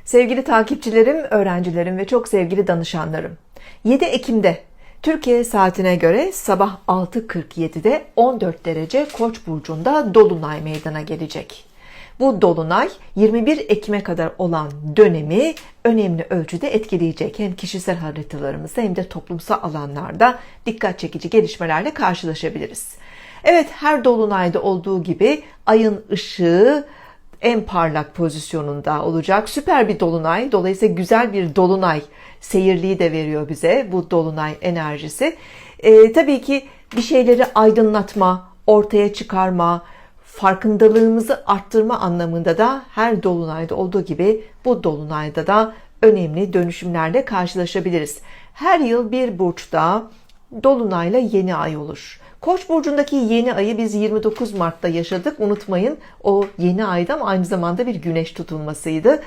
Sevgili takipçilerim, öğrencilerim ve çok sevgili danışanlarım. 7 Ekim'de Türkiye saatine göre sabah 6:47'de 14 derece Koç burcunda dolunay meydana gelecek. Bu dolunay 21 Ekim'e kadar olan dönemi önemli ölçüde etkileyecek. Hem kişisel haritalarımızda hem de toplumsal alanlarda dikkat çekici gelişmelerle karşılaşabiliriz. Evet, her dolunayda olduğu gibi ayın ışığı en parlak pozisyonunda olacak. Süper bir dolunay. Dolayısıyla güzel bir dolunay seyirliği de veriyor bize bu dolunay enerjisi. Tabii ki bir şeyleri aydınlatma, ortaya çıkarma, farkındalığımızı arttırma anlamında da her dolunayda olduğu gibi bu dolunayda da önemli dönüşümlerle karşılaşabiliriz. Her yıl bir burçta dolunayla yeni ay olur. Koç burcundaki yeni ayı biz 29 Mart'ta yaşadık. Unutmayın, o yeni ayda aynı zamanda bir güneş tutulmasıydı.